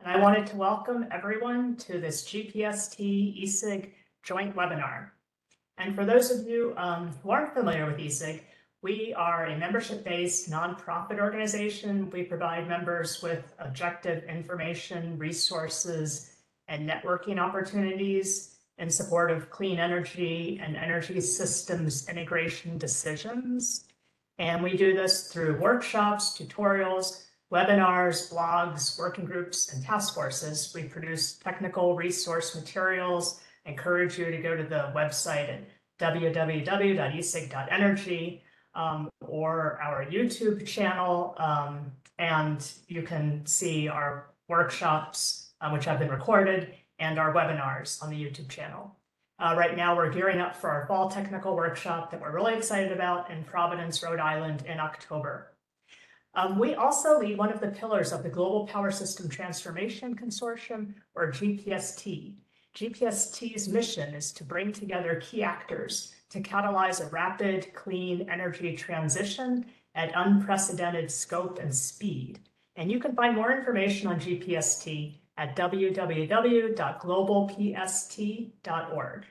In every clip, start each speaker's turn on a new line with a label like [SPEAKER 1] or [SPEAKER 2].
[SPEAKER 1] and I wanted to welcome everyone to this G-PST ESIG joint webinar. And for those of you who aren't familiar with ESIG, we are a membership-based nonprofit organization. We provide members with objective information, resources, and networking opportunities in support of clean energy and energy systems integration decisions. And we do this through workshops, tutorials, webinars, blogs, working groups, and task forces. We produce technical resource materials. I encourage you to go to the website at www.esig.energy or our YouTube channel, and you can see our workshops, which have been recorded, and our webinars on the YouTube channel. Right now, we're gearing up for our fall technical workshop that we're really excited about in Providence, Rhode Island in October. We also lead one of the pillars of the Global Power System Transformation Consortium, or G-PST. G-PST's mission is to bring together key actors to catalyze a rapid, clean energy transition at unprecedented scope and speed. And you can find more information on G-PST at www.globalpst.org.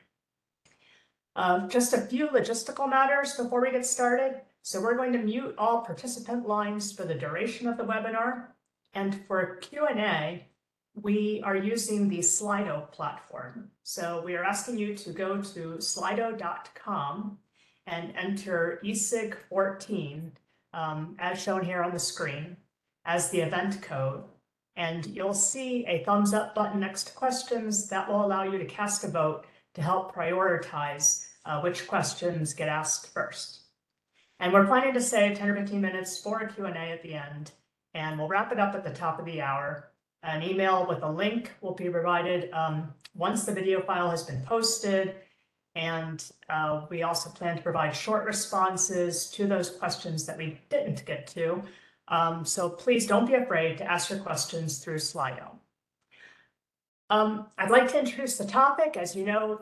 [SPEAKER 1] Just a few logistical matters before we get started. So we're going to mute all participant lines for the duration of the webinar. And for Q&A, we are using the Slido platform. So we are asking you to go to slido.com and enter ESIG 14, as shown here on the screen, as the event code. And you'll see a thumbs up button next to questions that will allow you to cast a vote to help prioritize which questions get asked first. And we're planning to save 10 or 15 minutes for a Q&A at the end, and we'll wrap it up at the top of the hour. An email with a link will be provided once the video file has been posted, and we also plan to provide short responses to those questions that we didn't get to. So please don't be afraid to ask your questions through Slido. I'd like to introduce the topic. As you know,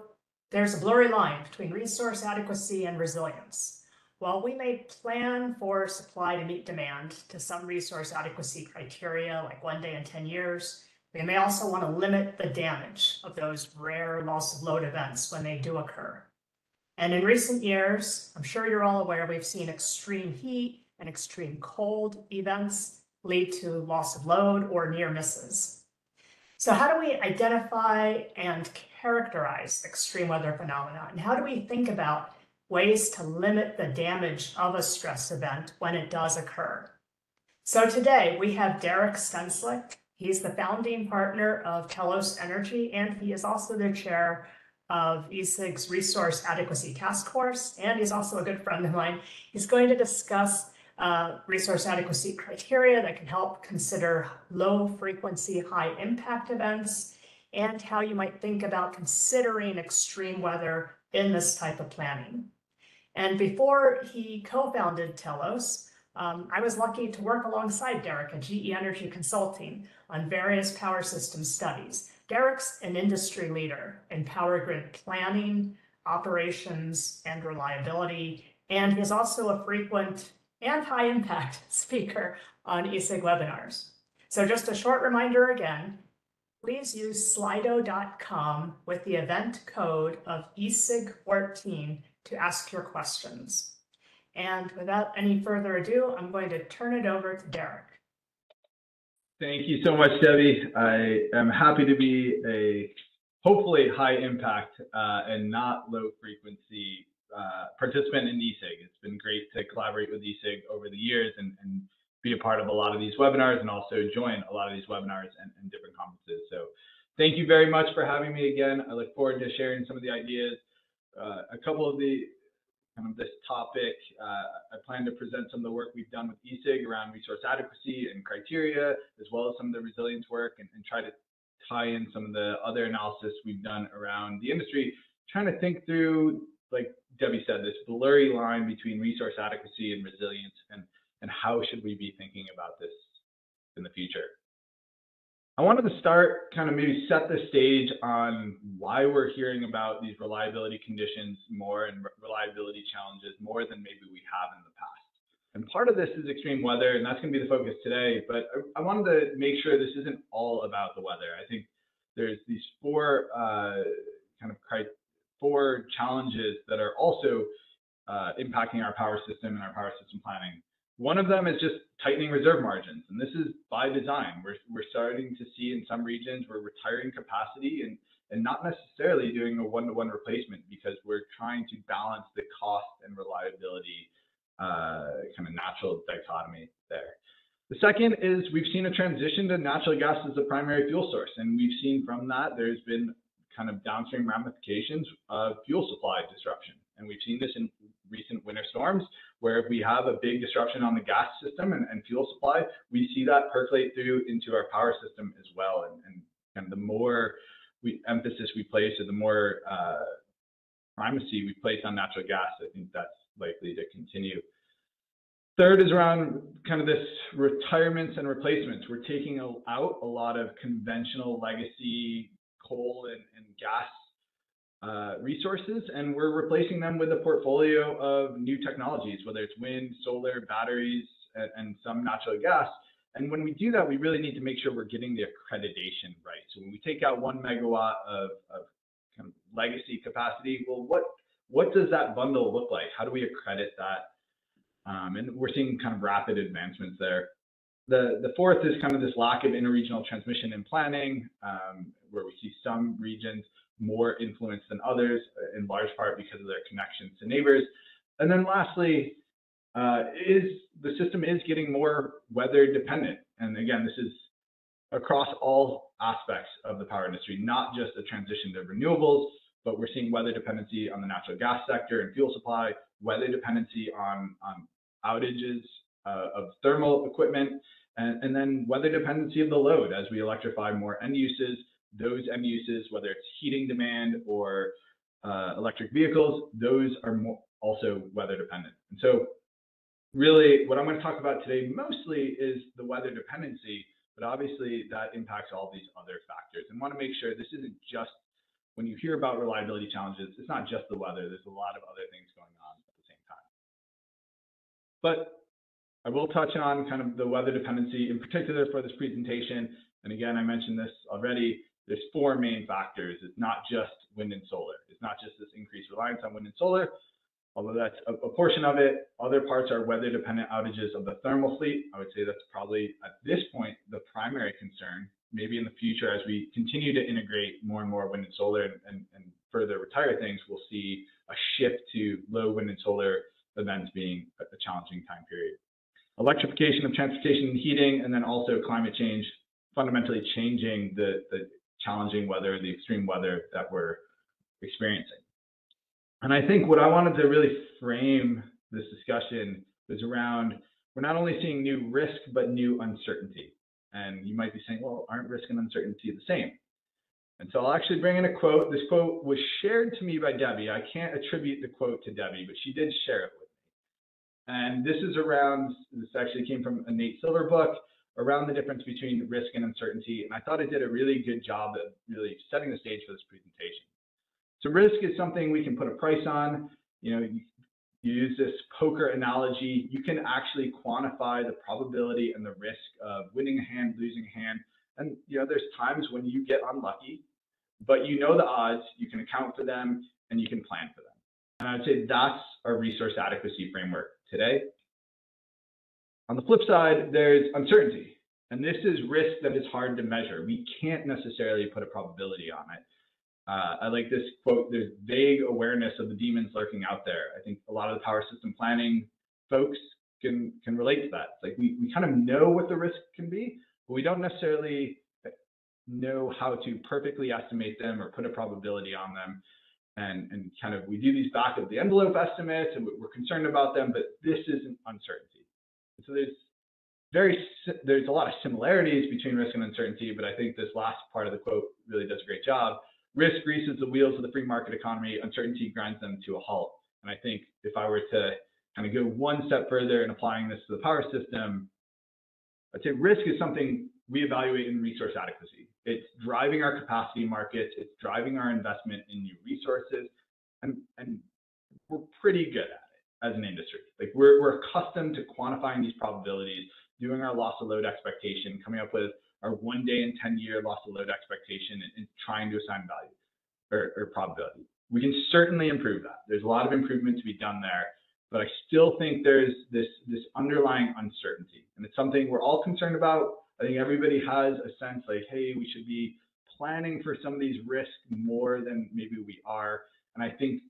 [SPEAKER 1] there's a blurry line between resource adequacy and resilience. While we may plan for supply to meet demand to some resource adequacy criteria, like 1 day in 10 years, we may also want to limit the damage of those rare loss of load events when they do occur. And in recent years, I'm sure you're all aware, we've seen extreme heat and extreme cold events lead to loss of load or near misses. So how do we identify and characterize extreme weather phenomena? And how do we think about ways to limit the damage of a stress event when it does occur? So today we have Derek Stenclik. He's the founding partner of Telos Energy, and he is also the chair of ESIG's Resource Adequacy Task Force, and he's also a good friend of mine. He's going to discuss resource adequacy criteria that can help consider low frequency, high impact events, and how you might think about considering extreme weather in this type of planning. And before he co-founded Telos, I was lucky to work alongside Derek at GE Energy Consulting on various power system studies. Derek's an industry leader in power grid planning, operations, and reliability, and he's also a frequent and high impact speaker on ESIG webinars. So just a short reminder again, please use slido.com with the event code of ESIG14 to ask your questions. And without any further ado, I'm going to turn it over to Derek.
[SPEAKER 2] Thank you so much, Debbie. I am happy to be a hopefully high impact and not low frequency participant in ESIG. It's been great to collaborate with ESIG over the years and be a part of a lot of these webinars and also join a lot of these webinars and different conferences. So thank you very much for having me again. I look forward to sharing some of the ideas. A couple of the this topic, I plan to present some of the work we've done with ESIG around resource adequacy and criteria, as well as some of the resilience work, and try to tie in some of the other analysis we've done around the industry, trying to think through, like Debbie said, this blurry line between resource adequacy and resilience, and how should we be thinking about this in the future. I wanted to start, maybe set the stage on why we're hearing about these reliability conditions more and reliability challenges more than maybe we have in the past. And part of this is extreme weather, and that's going to be the focus today. But I wanted to make sure this isn't all about the weather. I think there's these four challenges that are also impacting our power system and our power system planning. One of them is just tightening reserve margins, and this is by design. We're starting to see in some regions we're retiring capacity and not necessarily doing a one-to-one replacement because we're trying to balance the cost and reliability kind of natural dichotomy there. The second is we've seen a transition to natural gas as the primary fuel source, and we've seen from that there's been kind of downstream ramifications of fuel supply disruption. And we've seen this in recent winter storms, where if we have a big disruption on the gas system and fuel supply, we see that percolate through into our power system as well. And the more emphasis we place, or the more primacy we place on natural gas, I think that's likely to continue. Third is around kind of this retirements and replacements. We're taking out a lot of conventional legacy coal and gas resources, and we're replacing them with a portfolio of new technologies, whether it's wind, solar, batteries, and some natural gas. And when we do that, we really need to make sure we're getting the accreditation right. So when we take out 1 megawatt of kind of legacy capacity, well, what does that bundle look like? How do we accredit that? And we're seeing kind of rapid advancements there. The fourth is kind of this lack of interregional transmission and planning, where we see some regions more influenced than others, in large part because of their connections to neighbors. And then lastly, the system is getting more weather dependent. And again, this is across all aspects of the power industry, not just a transition to renewables, but we're seeing weather dependency on the natural gas sector and fuel supply, weather dependency on outages of thermal equipment, and then weather dependency of the load as we electrify more end uses. Those end uses, whether it's heating demand or electric vehicles, those are also weather dependent. And so really what I'm going to talk about today mostly is the weather dependency, but obviously that impacts all these other factors. And want to make sure this isn't just, when you hear about reliability challenges, it's not just the weather, there's a lot of other things going on at the same time. But I will touch on kind of the weather dependency in particular for this presentation. And again, I mentioned this already, there's four main factors. It's not just wind and solar. It's not just this increased reliance on wind and solar, although that's a portion of it. Other parts are weather dependent outages of the thermal fleet. I would say that's probably at this point the primary concern. Maybe in the future, as we continue to integrate more and more wind and solar and further retire things, we'll see a shift to low wind and solar events being a challenging time period. Electrification of transportation and heating, and then also climate change, fundamentally changing the challenging weather, the extreme weather that we're experiencing. And I think what I wanted to really frame this discussion is around, we're not only seeing new risk, but new uncertainty. And you might be saying, well, aren't risk and uncertainty the same? And so I'll actually bring in a quote. This quote was shared to me by Debbie. I can't attribute the quote to Debbie, but she did share it with me. And this is around, this actually came from a Nate Silver book, around the difference between risk and uncertainty. And I thought it did a really good job of really setting the stage for this presentation. So risk is something we can put a price on. You know, you use this poker analogy, you can actually quantify the probability and the risk of winning a hand, losing a hand. And you know, there's times when you get unlucky, but you know the odds, you can account for them, and you can plan for them. And I'd say that's our resource adequacy framework today. On the flip side, there's uncertainty. And this is risk that is hard to measure. We can't necessarily put a probability on it. I like this quote, there's vague awareness of the demons lurking out there. I think a lot of the power system planning folks can relate to that. It's like we kind of know what the risk can be, but we don't necessarily know how to perfectly estimate them or put a probability on them. And kind of, we do these back of the envelope estimates and we're concerned about them, but this is an uncertainty. So there's a lot of similarities between risk and uncertainty, but I think this last part of the quote really does a great job. Risk greases the wheels of the free market economy, uncertainty grinds them to a halt. And I think if I were to kind of go one step further in applying this to the power system, I'd say risk is something we evaluate in resource adequacy. It's driving our capacity markets, it's driving our investment in new resources, and we're pretty good at it. as an industry. Like we're accustomed to quantifying these probabilities, doing our loss of load expectation, coming up with our 1 day and 10-year loss of load expectation, and trying to assign value or probability. We can certainly improve that. There's a lot of improvement to be done there, but I still think there's this underlying uncertainty, and it's something we're all concerned about. I think everybody has a sense like, hey, we should be planning for some of these risks more than maybe we are. And I think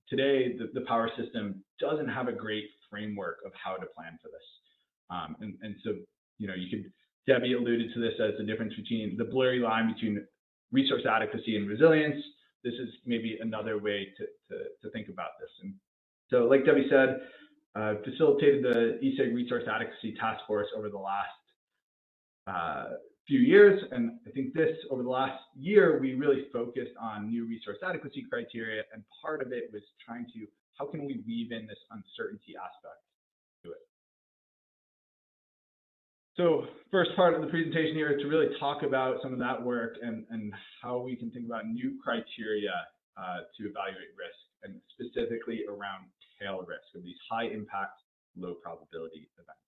[SPEAKER 2] today the power system doesn't have a great framework of how to plan for this. And so, you know, Debbie alluded to this as the difference between the blurry line between resource adequacy and resilience. This is maybe another way to think about this. And so, like Debbie said, facilitated the ESIG Resource Adequacy Task Force over the last few years. And I think over the last year, we really focused on new resource adequacy criteria. And part of it was trying to, how can we weave in this uncertainty aspect to it? So first part of the presentation here is to really talk about some of that work and how we can think about new criteria to evaluate risk, and specifically around tail risk of these high impact, low probability events.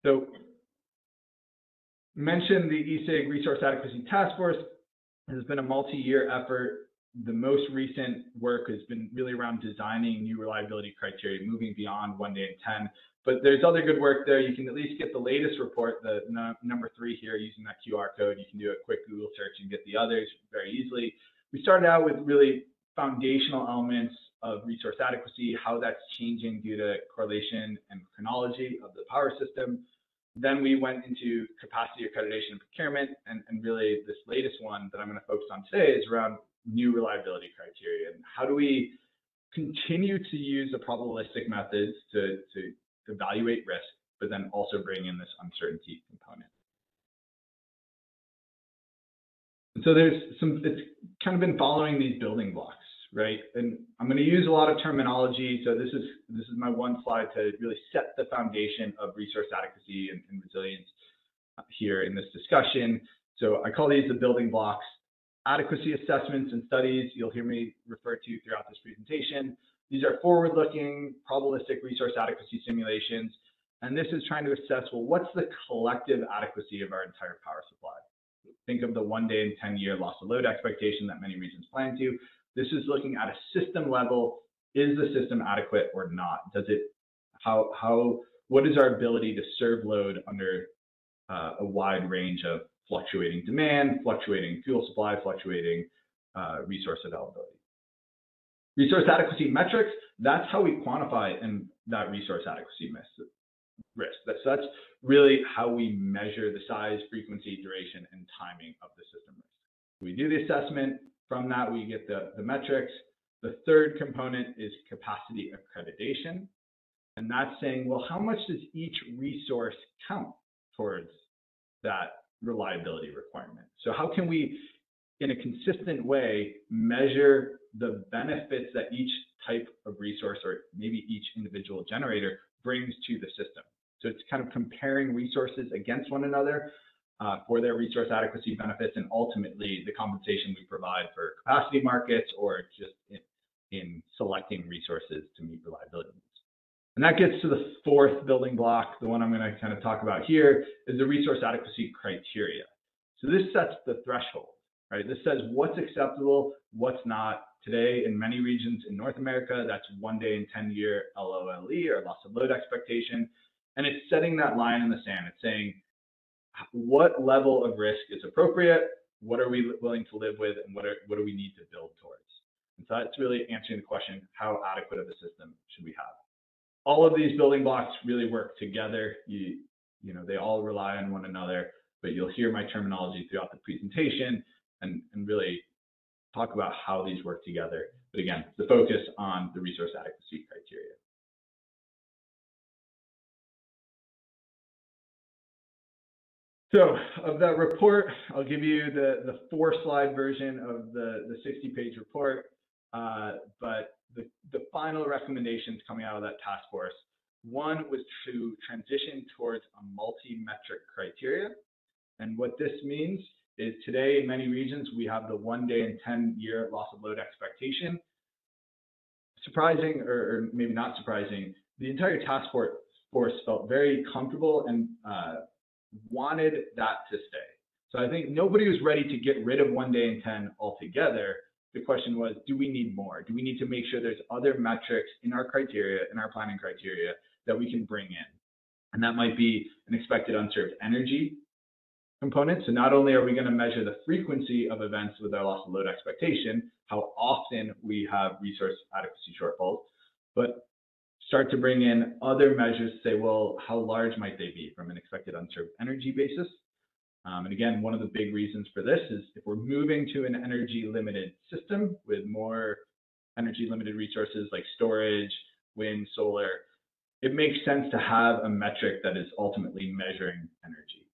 [SPEAKER 2] So mentioned the ESIG Resource Adequacy Task Force has been a multi-year effort. The most recent work has been really around designing new reliability criteria, moving beyond 1 day and 10. But there's other good work there. You can at least get the latest report, the number 3 here, using that QR code. You can do a quick Google search and get the others very easily. We started out with really foundational elements of resource adequacy, how that's changing due to correlation and chronology of the power system. Then we went into capacity accreditation and procurement, and really this latest one that I'm going to focus on today is around new reliability criteria. And how do we continue to use the probabilistic methods to evaluate risk, but then also bring in this uncertainty component. And so it's kind of been following these building blocks, right? And I'm going to use a lot of terminology. So this is my one slide to really set the foundation of resource adequacy and resilience here in this discussion. So I call these the building blocks. Adequacy assessments and studies, you'll hear me refer to throughout this presentation. These are forward-looking, probabilistic resource adequacy simulations. And this is trying to assess, well, what's the collective adequacy of our entire power supply? Think of the 1 day and 10-year loss of load expectation that many regions plan to. This is looking at a system level. Is the system adequate or not? What is our ability to serve load under a wide range of fluctuating demand, fluctuating fuel supply, fluctuating resource availability? Resource adequacy metrics, that's how we quantify that resource adequacy risk. That's really how we measure the size, frequency, duration, and timing of the system risk. We do the assessment. From that, we get the metrics. The third component is capacity accreditation. And that's saying, well, how much does each resource count towards that reliability requirement? So how can we, in a consistent way, measure the benefits that each type of resource, or maybe each individual generator, brings to the system? So it's kind of comparing resources against one another for their resource adequacy benefits, and ultimately the compensation we provide for capacity markets, or just in selecting resources to meet reliability needs. And that gets to the fourth building block. The one I'm going to kind of talk about here is the resource adequacy criteria. So this sets the threshold, right? This says what's acceptable, what's not. Today, in many regions in North America, that's 1 day and 10-year LOLE, or loss of load expectation. And it's setting that line in the sand. It's saying what level of risk is appropriate, what are we willing to live with, and what do we need to build towards? And so that's really answering the question, how adequate of a system should we have? All of these building blocks really work together. You know, they all rely on one another, but you'll hear my terminology throughout the presentation and really talk about how these work together. But again, the focus on the resource adequacy criteria. So of that report, I'll give you the 4-slide version of the 60-page report. But the final recommendations coming out of that task force, one was to transition towards a multi-metric criteria. And what this means is today in many regions, we have the 1 day and 10-year loss of load expectation. surprising, or maybe not surprising, the entire task force felt very comfortable and wanted that to stay. So I think nobody was ready to get rid of 1 day in 10 altogether. The question was, do we need more? Do we need to make sure there's other metrics in our criteria, in our planning criteria, that we can bring in? And that might be an expected unserved energy component. So not only are we going to measure the frequency of events with our loss of load expectation, how often we have resource adequacy shortfalls, but start to bring in other measures to say, well, how large might they be from an expected unserved energy basis? And again, one of the big reasons for this is if we're moving to an energy limited system with more energy limited resources like storage, wind, solar, it makes sense to have a metric that is ultimately measuring energy.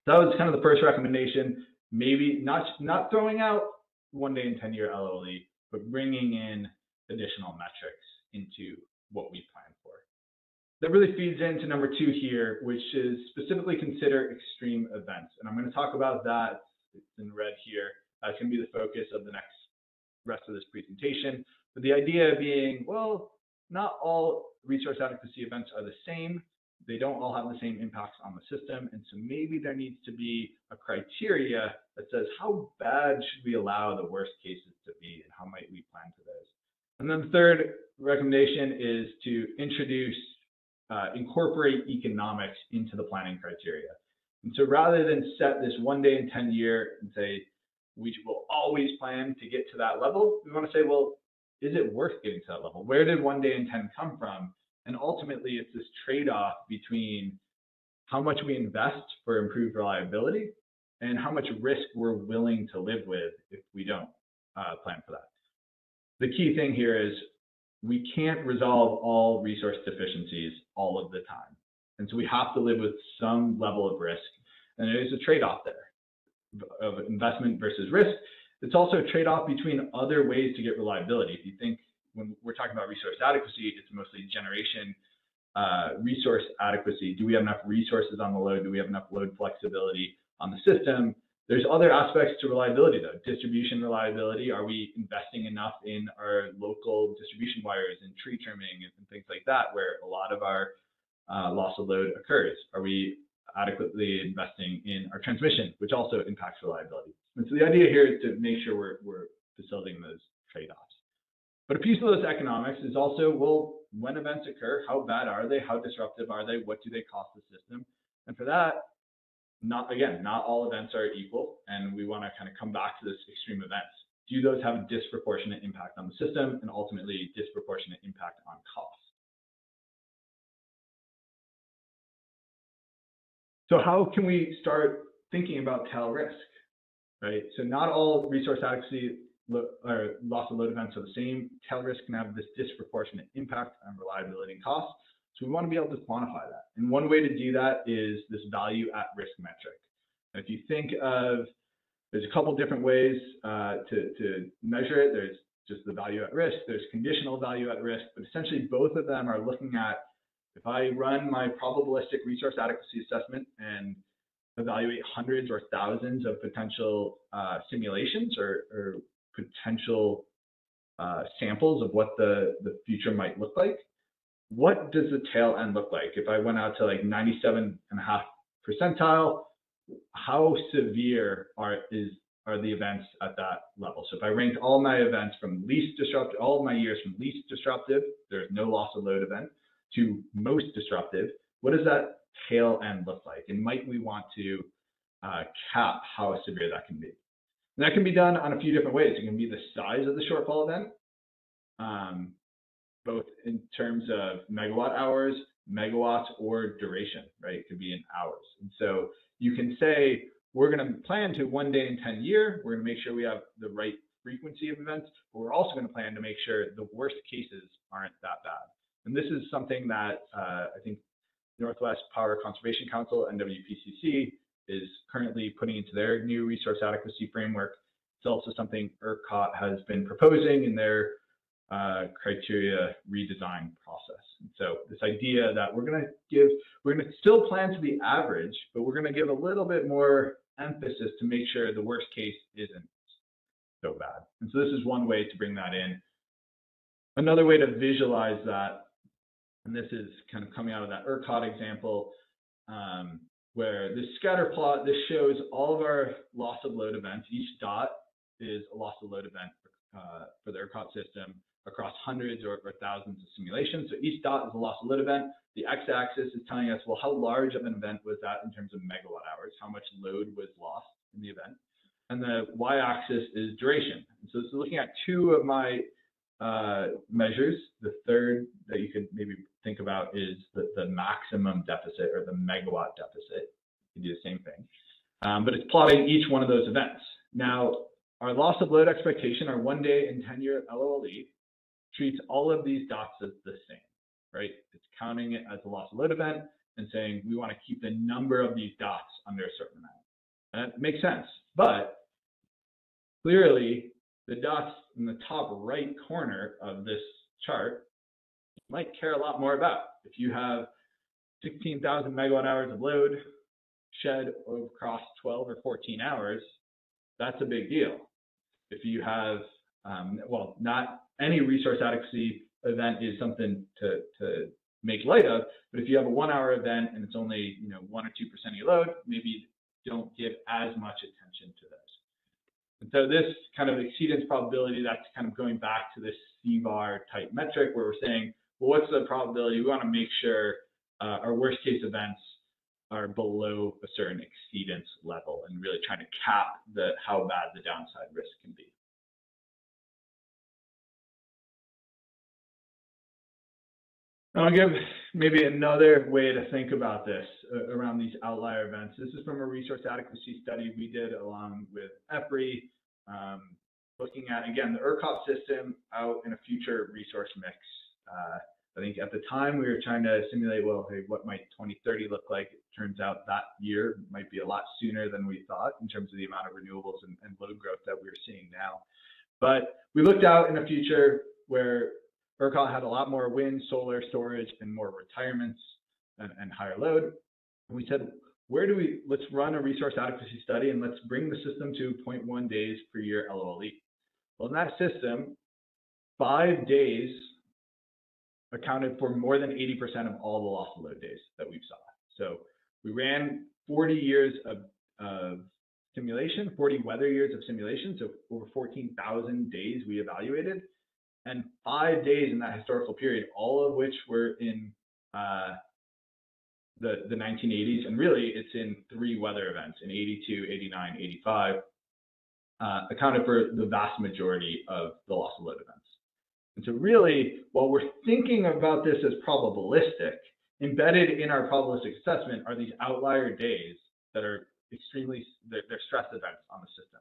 [SPEAKER 2] So that was kind of the first recommendation, maybe not throwing out 1 day in 10 year LOLE, but bringing in additional metrics into what we plan for. That really feeds into number 2 here, which is specifically consider extreme events. And I'm going to talk about that. It's in red here. That's going to be the focus of the rest of this presentation. But the idea being, well, not all resource adequacy events are the same. They don't all have the same impacts on the system. And so maybe there needs to be a criteria that says, how bad should we allow the worst cases to be, and how might we plan for those? And then the third recommendation is to incorporate economics into the planning criteria. And so rather than set this 1 day in 10 year and say, we will always plan to get to that level, we want to say, well, is it worth getting to that level? Where did 1 day in 10 come from? And ultimately, it's this trade-off between how much we invest for improved reliability and how much risk we're willing to live with if we don't plan for that. The key thing here is we can't resolve all resource deficiencies all of the time. And so we have to live with some level of risk. And there's a trade-off there of investment versus risk. It's also a trade-off between other ways to get reliability. If you think, when we're talking about resource adequacy, it's mostly generation, resource adequacy. Do we have enough resources on the load? Do we have enough load flexibility on the system? There's other aspects to reliability, though. Distribution reliability. Are we investing enough in our local distribution wires and tree trimming and things like that, where a lot of our loss of load occurs? Are we adequately investing in our transmission, which also impacts reliability? And so the idea here is to make sure we're facilitating those trade-offs. But a piece of those economics is also, well, when events occur, how bad are they? How disruptive are they? What do they cost the system? And for that, not all events are equal, and we want to kind of come back to this extreme events. Do those have a disproportionate impact on the system and ultimately disproportionate impact on costs? So how can we start thinking about tail risk, right? So not all resource adequacy or loss of load events are the same. Tail risk can have this disproportionate impact on reliability and cost. So we want to be able to quantify that. And one way to do that is this value at risk metric. And if you think of, there's a couple different ways to measure it. There's just the value at risk, there's conditional value at risk, but essentially both of them are looking at, if I run my probabilistic resource adequacy assessment and evaluate hundreds or thousands of potential simulations or potential samples of what the future might look like, what does the tail end look like? If I went out to like 97.5 percentile, how severe are the events at that level? So if I ranked all my events from least disruptive, all of my years from least disruptive, there's no loss of load event, to most disruptive, what does that tail end look like? And might we want to cap how severe that can be? And that can be done on a few different ways. It can be the size of the shortfall event, both in terms of megawatt hours, megawatts, or duration, right? It could be in hours. And so you can say, we're going to plan to 1 day in 10 year. We're going to make sure we have the right frequency of events, but we're also going to plan to make sure the worst cases aren't that bad. And this is something that I think Northwest Power Conservation Council, NWPCC, is currently putting into their new resource adequacy framework. It's also something ERCOT has been proposing in their criteria redesign process. And so this idea that we're going to still plan to the average, but we're going to give a little bit more emphasis to make sure the worst case isn't so bad. And so this is one way to bring that in. Another way to visualize that, and this is kind of coming out of that ERCOT example, where the scatter plot, this shows all of our loss of load events. Each dot is a loss of load event for the ERCOT system across hundreds or thousands of simulations. So each dot is a loss of load event. The x-axis is telling us, well, how large of an event was that in terms of megawatt hours? How much load was lost in the event? And the y-axis is duration. And so this is looking at two of my measures. The third that you could maybe think about is the maximum deficit or the megawatt deficit. You can do the same thing, but it's plotting each one of those events. Now, our loss of load expectation, our 1 day and 10-year LOLE, treats all of these dots as the same, right? It's counting it as a loss of load event and saying we want to keep the number of these dots under a certain amount. And that makes sense, but clearly the dots in the top right corner of this chart might care a lot more about. If you have 16,000 megawatt hours of load shed across 12 or 14 hours, that's a big deal. If you have, well, not any resource adequacy event is something to make light of, but if you have a 1 hour event and it's only 1 or 2% of your load, maybe don't give as much attention to those. And so this kind of exceedance probability, that's kind of going back to this C-bar type metric where we're saying, well, what's the probability? We want to make sure our worst case events are below a certain exceedance level and really trying to cap how bad the downside risk can be. I'll give maybe another way to think about this around these outlier events. This is from a resource adequacy study we did along with EPRI, looking at, again, the ERCOT system out in a future resource mix. I think at the time we were trying to simulate, well, hey, what might 2030 look like? It turns out that year might be a lot sooner than we thought in terms of the amount of renewables and load growth that we're seeing now. But we looked out in a future where ERCOT had a lot more wind, solar, storage, and more retirements and higher load. And we said, let's run a resource adequacy study and let's bring the system to 0.1 days per year LOLE. Well, in that system, 5 days accounted for more than 80% of all the loss of load days that we saw. So we ran 40 years of simulation, 40 weather years of simulation, so over 14,000 days we evaluated, and 5 days in that historical period, all of which were in the 1980s, and really it's in 3 weather events, in 82, 89, 85, accounted for the vast majority of the loss of load events. And so really, while we're thinking about this as probabilistic, embedded in our probabilistic assessment are these outlier days that are they're stress events on the system.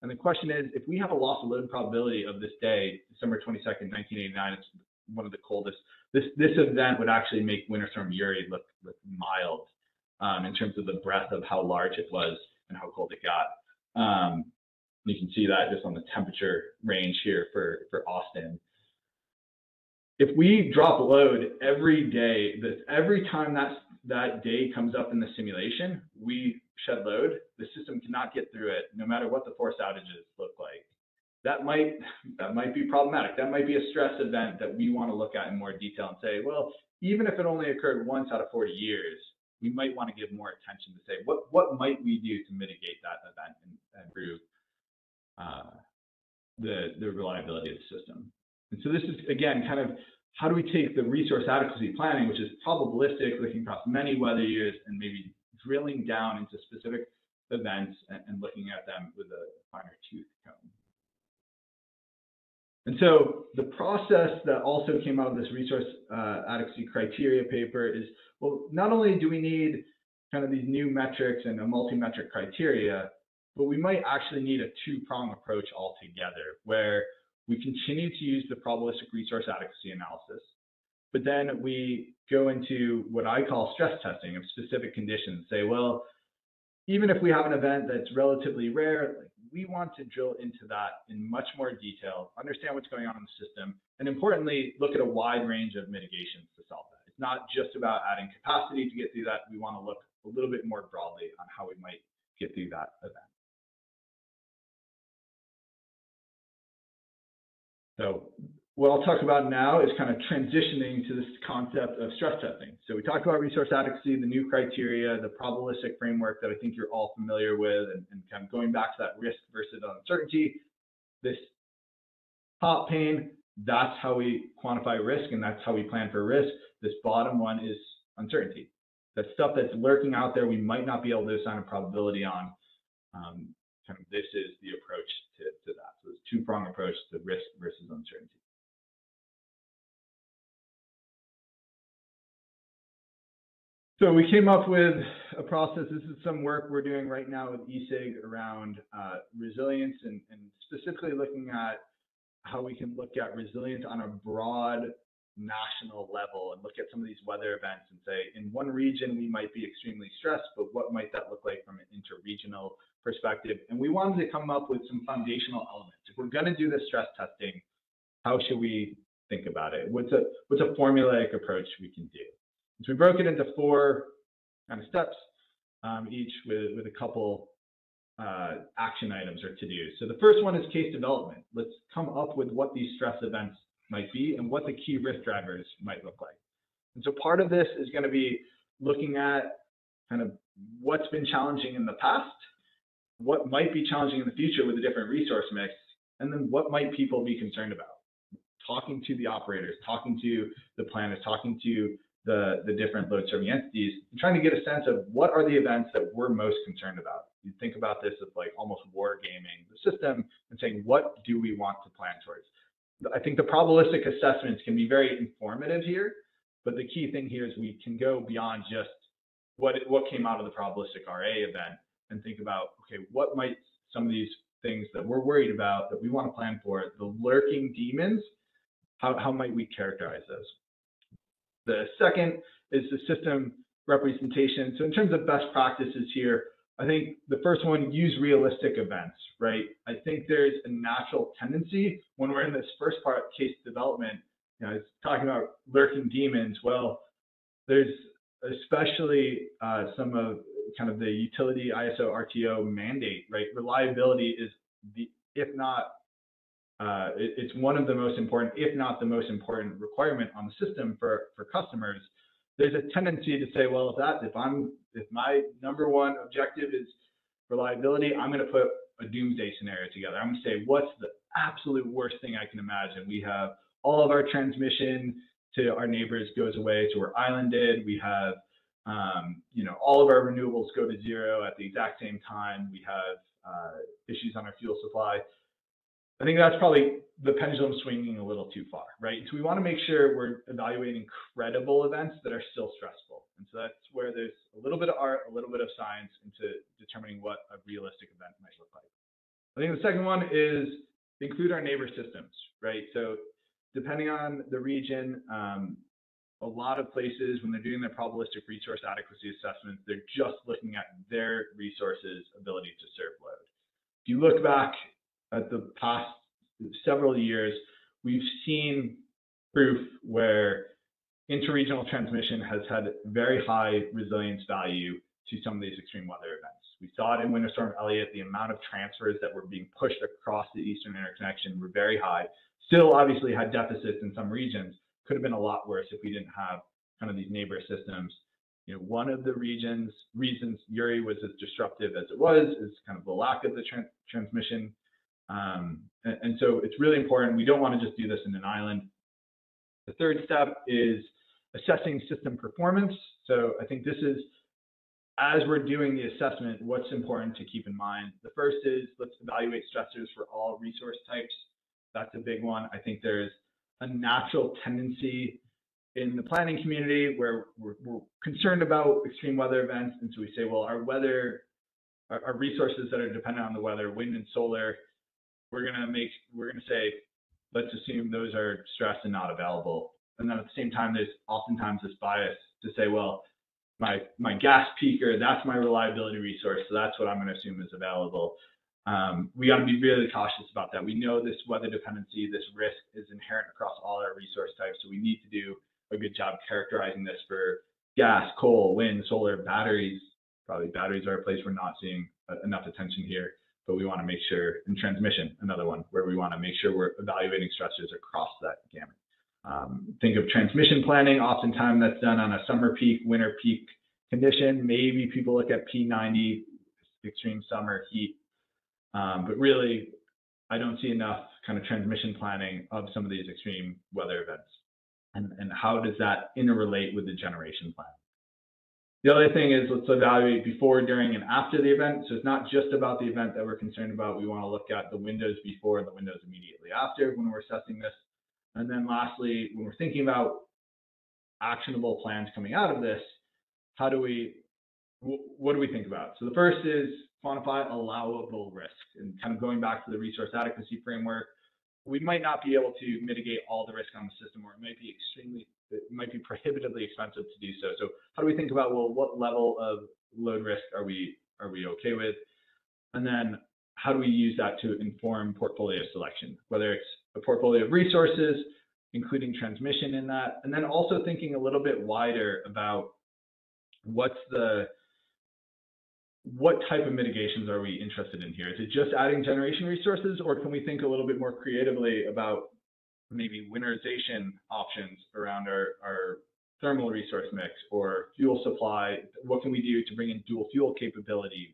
[SPEAKER 2] And the question is, if we have a loss of load probability of this day, December 22nd, 1989, it's one of the coldest, this event would actually make Winter Storm Uri look mild in terms of the breadth of how large it was and how cold it got. You can see that just on the temperature range here for Austin. If we drop load every day, every time that day comes up in the simulation, we shed load, the system cannot get through it, no matter what the forced outages look like. That might be problematic. That might be a stress event that we want to look at in more detail and say, well, even if it only occurred once out of 40 years, we might want to give more attention to say, what might we do to mitigate that event and improve the reliability of the system. And so this is, again, kind of how do we take the resource adequacy planning, which is probabilistic, looking across many weather years and maybe drilling down into specific events and looking at them with a finer tooth comb. And so the process that also came out of this resource adequacy criteria paper is, well, not only do we need kind of these new metrics and a multi-metric criteria, but we might actually need a two-prong approach altogether, where we continue to use the probabilistic resource adequacy analysis, but then we go into what I call stress testing of specific conditions. Say, well, even if we have an event that's relatively rare, we want to drill into that in much more detail, understand what's going on in the system, and importantly, look at a wide range of mitigations to solve that. It's not just about adding capacity to get through that. We want to look a little bit more broadly on how we might get through that event. So what I'll talk about now is kind of transitioning to this concept of stress testing. So we talked about resource adequacy, the new criteria, the probabilistic framework that I think you're all familiar with, and kind of going back to that risk versus uncertainty. This top pane, that's how we quantify risk, and that's how we plan for risk. This bottom one is uncertainty. That stuff that's lurking out there, we might not be able to assign a probability on. Kind of this is the approach to that. So it's a two-pronged approach to risk versus uncertainty. So we came up with a process. This is some work we're doing right now with ESIG around resilience and specifically looking at how we can look at resilience on a broad national level and look at some of these weather events and say, in one region, we might be extremely stressed, but what might that look like from an interregional perspective? And we wanted to come up with some foundational elements. If we're going to do this stress testing, how should we think about it? What's a formulaic approach we can do? So we broke it into 4 kind of steps, each with a couple action items or to-dos. So the first one is case development. Let's come up with what these stress events might be and what the key risk drivers might look like. And so part of this is going to be looking at kind of what's been challenging in the past, what might be challenging in the future with a different resource mix, and then what might people be concerned about. Talking to the operators, talking to the planners, talking to the different load serving entities, and trying to get a sense of what are the events that we're most concerned about. You think about this as like almost war gaming the system and saying, what do we want to plan towards? I think the probabilistic assessments can be very informative here, but the key thing here is we can go beyond just what came out of the probabilistic RA event and think about, okay, what might some of these things that we're worried about that we want to plan for, the lurking demons, how might we characterize those? The second is the system representation. So in terms of best practices here, I think the first one, use realistic events, right? I think there's a natural tendency when we're in this first part, case development, you know, it's talking about lurking demons. Well, there's especially some of kind of the utility ISO RTO mandate, right? Reliability is it's one of the most important, if not the most important requirement on the system for customers. There's a tendency to say, well, if my number one objective is reliability, I'm going to put a doomsday scenario together. I'm going to say, what's the absolute worst thing I can imagine? We have all of our transmission to our neighbors goes away, so we're islanded. We have, all of our renewables go to zero at the exact same time. We have issues on our fuel supply. I think that's probably the pendulum swinging a little too far, right? So we want to make sure we're evaluating credible events that are still stressful. And so that's where there's a little bit of art, a little bit of science into determining what a realistic event might look like. I think the second one is include our neighbor systems, right? So depending on the region, a lot of places when they're doing their probabilistic resource adequacy assessments, they're just looking at their resources' ability to serve load. If you look back at the past several years, we've seen proof where interregional transmission has had very high resilience value to some of these extreme weather events. We saw it in Winter Storm Elliott. The amount of transfers that were being pushed across the Eastern Interconnection were very high. Still obviously had deficits in some regions. Could have been a lot worse if we didn't have kind of these neighbor systems. You know, one of the reasons Uri was as disruptive as it was is kind of the lack of the transmission. And so it's really important. We don't want to just do this in an island. The third step is assessing system performance. So I think this is, as we're doing the assessment, what's important to keep in mind. The first is let's evaluate stressors for all resource types. That's a big one. I think there's a natural tendency in the planning community where we're concerned about extreme weather events. And so we say, well, our resources that are dependent on the weather, wind and solar, we're going to say, let's assume those are stressed and not available. And then at the same time, there's oftentimes this bias to say, well, my gas peaker, that's my reliability resource, so that's what I'm going to assume is available. We got to be really cautious about that. We know this weather dependency, this risk is inherent across all our resource types, so we need to do a good job characterizing this for gas, coal, wind, solar, batteries. Probably batteries are a place we're not seeing enough attention here. but we want to make sure, in transmission, another one, where we want to make sure we're evaluating stressors across that gamut. Think of transmission planning, oftentimes that's done on a summer peak, winter peak condition. Maybe people look at P90, extreme summer heat, but really, I don't see enough kind of transmission planning of some of these extreme weather events. And how does that interrelate with the generation plan? The other thing is, let's evaluate before, during, and after the event. So it's not just about the event that we're concerned about. We want to look at the windows before and the windows immediately after when we're assessing this. And then lastly, when we're thinking about actionable plans coming out of this, what do we think about? So the first is quantify allowable risk. And kind of going back to the resource adequacy framework, we might not be able to mitigate all the risk on the system, or it might be prohibitively expensive to do so. So how do we think about, well, what level of load risk are we okay with? And then how do we use that to inform portfolio selection, whether it's a portfolio of resources, including transmission in that, and then also thinking a little bit wider about what type of mitigations are we interested in here? Is it just adding generation resources, or can we think a little bit more creatively about maybe winterization options around our thermal resource mix or fuel supply? What can we do to bring in dual fuel capability?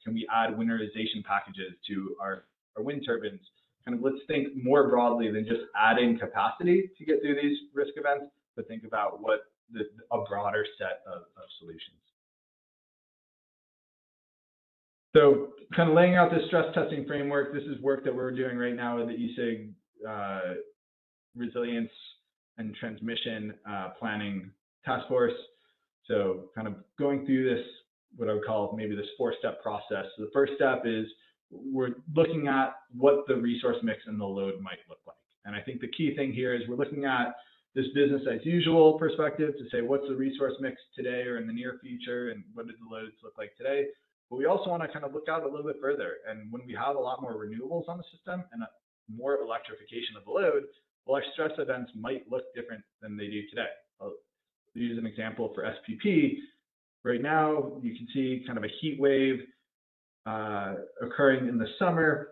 [SPEAKER 2] Can we add winterization packages to our wind turbines? Kind of let's think more broadly than just adding capacity to get through these risk events, but think about what a broader set of solutions. So kind of laying out this stress testing framework, this is work that we're doing right now with the ESIG resilience and transmission planning task force. So kind of going through this, what I would call maybe this 4-step process. So the first step is we're looking at what the resource mix and the load might look like. And I think the key thing here is we're looking at this business as usual perspective to say, what's the resource mix today or in the near future, and what do the loads look like today? But we also want to kind of look out a little bit further. And when we have a lot more renewables on the system and more electrification of the load, well, our stress events might look different than they do today. I'll use an example for SPP. Right now, you can see kind of a heat wave occurring in the summer